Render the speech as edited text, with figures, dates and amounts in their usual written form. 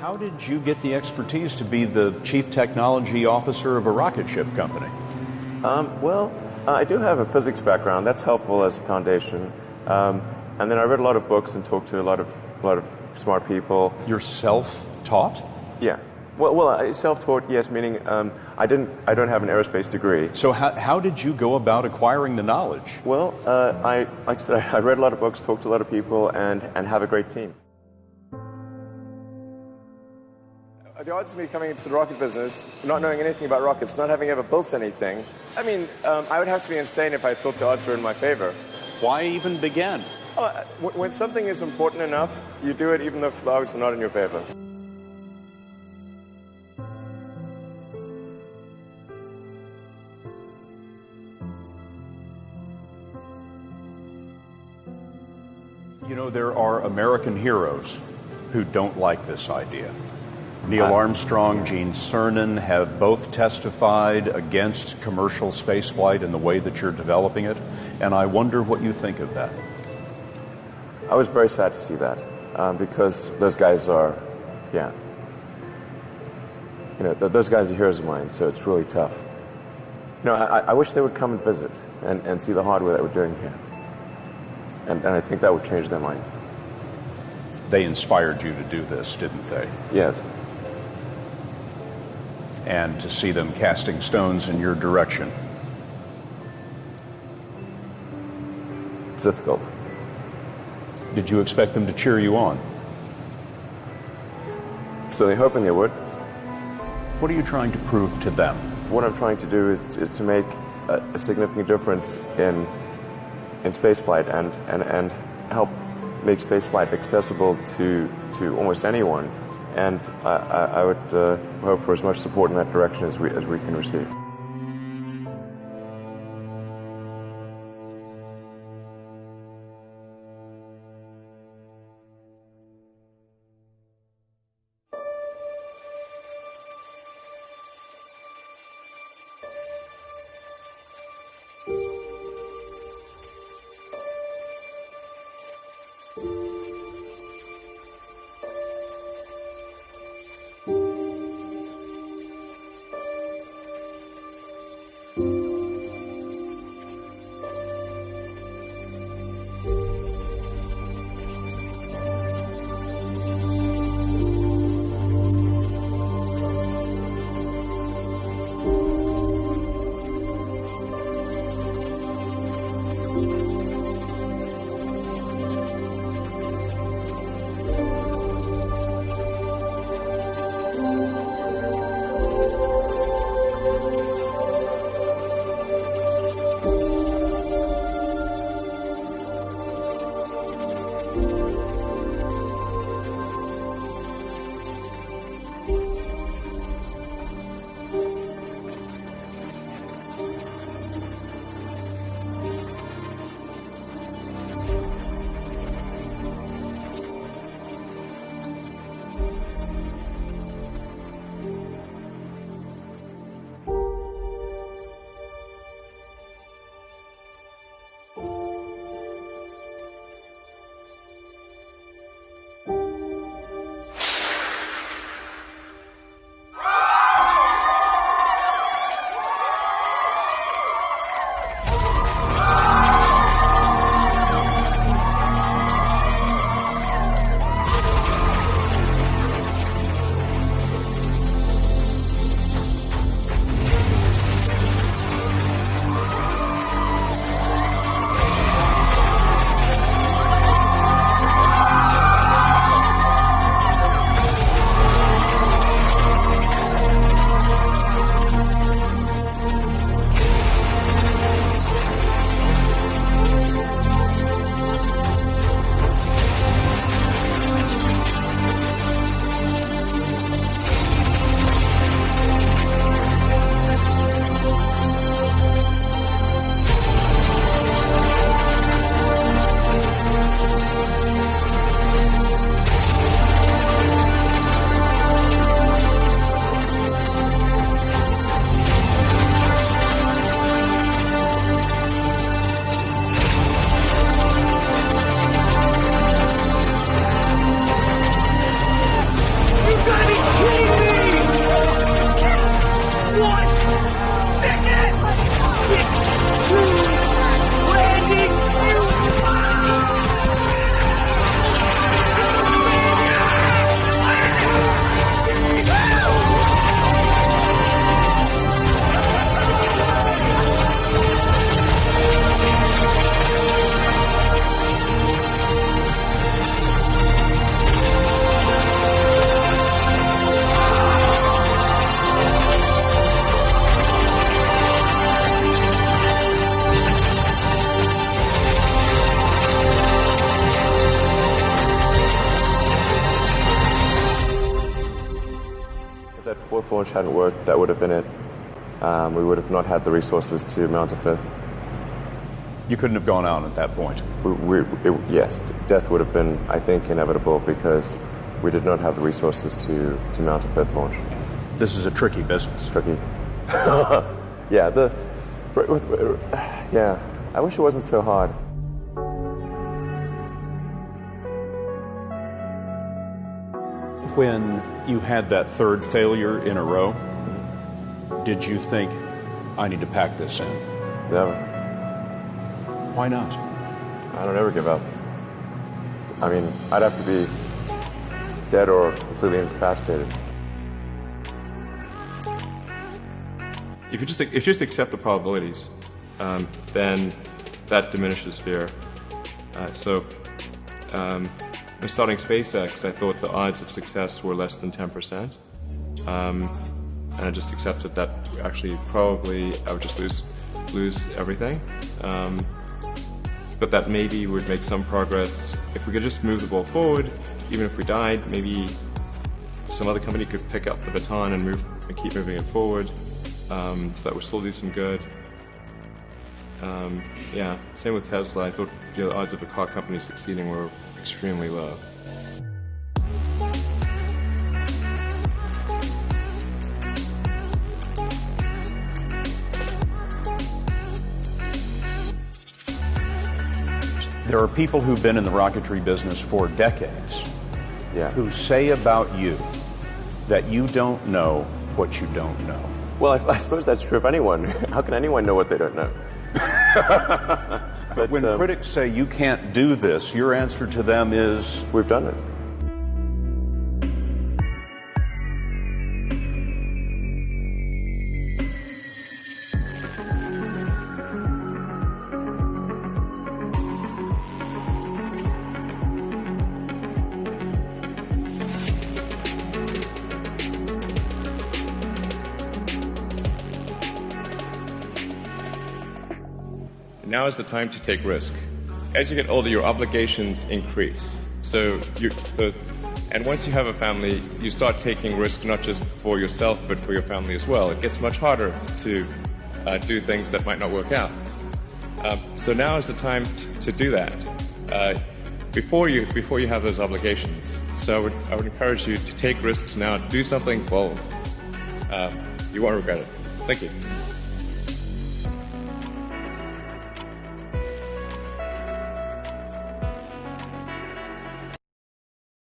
How did you get the expertise to be the chief technology officer of a rocket ship company? I do have a physics background. That's helpful as a foundation. And then I read a lot of books and talked to a lot of smart people. You're self-taught? Yeah. Well, self-taught, yes, meaning I don't have an aerospace degree. So how did you go about acquiring the knowledge? Well, like I said, I read a lot of books, talked to a lot of people, and have a great team. The odds of me coming into the rocket business, not knowing anything about rockets, not having ever built anything, I mean, I would have to be insane if I thought the odds were in my favor. Why even begin? When something is important enough, you do it even if the odds are not in your favor. You know, there are American heroes who don't like this idea. Neil Armstrong, Gene Cernan have both testified against commercial spaceflight in the way that you're developing it, and I wonder what you think of that. I was very sad to see that, because those guys are, those guys are heroes of mine, so it's really tough. I wish they would come and visit and see the hardware that we're doing here. And I think that would change their mind. They inspired you to do this, didn't they? Yes. And to see them casting stones in your direction. It's difficult. Did you expect them to cheer you on? So they're hoping they would. What are you trying to prove to them? What I'm trying to do is to make a significant difference in spaceflight and help make spaceflight accessible to almost anyone. And I would hope for as much support in that direction as we can receive. that fourth launch hadn't worked, that would have been it. We would have not had the resources to mount a fifth. You couldn't have gone out at that point. Yes, death would have been, I think, inevitable because we did not have the resources to mount a fifth launch. This is a tricky business. Tricky. Yeah, I wish it wasn't so hard. When you had that third failure in a row, did you think, I need to pack this in? Never. Why not? I don't ever give up. I mean, I'd have to be dead or completely incapacitated. If you just accept the probabilities, then that diminishes fear. When starting SpaceX, I thought the odds of success were less than 10%, and I just accepted that actually probably I would just lose everything. But that maybe would make some progress if we could just move the ball forward. Even if we died, maybe some other company could pick up the baton and keep moving it forward. So that would still do some good. Same with Tesla. I thought the odds of a car company succeeding were extremely low. There are people who've been in the rocketry business for decades who say about you that you don't know what you don't know. Well, I suppose that's true of anyone. How can anyone know what they don't know? But when critics say you can't do this, your answer to them is, we've done it. Now is the time to take risk. As you get older, your obligations increase. And once you have a family, you start taking risk not just for yourself, but for your family as well. It gets much harder to do things that might not work out. So now is the time to do that before you have those obligations. So I would encourage you to take risks now. Do something bold. You won't regret it. Thank you.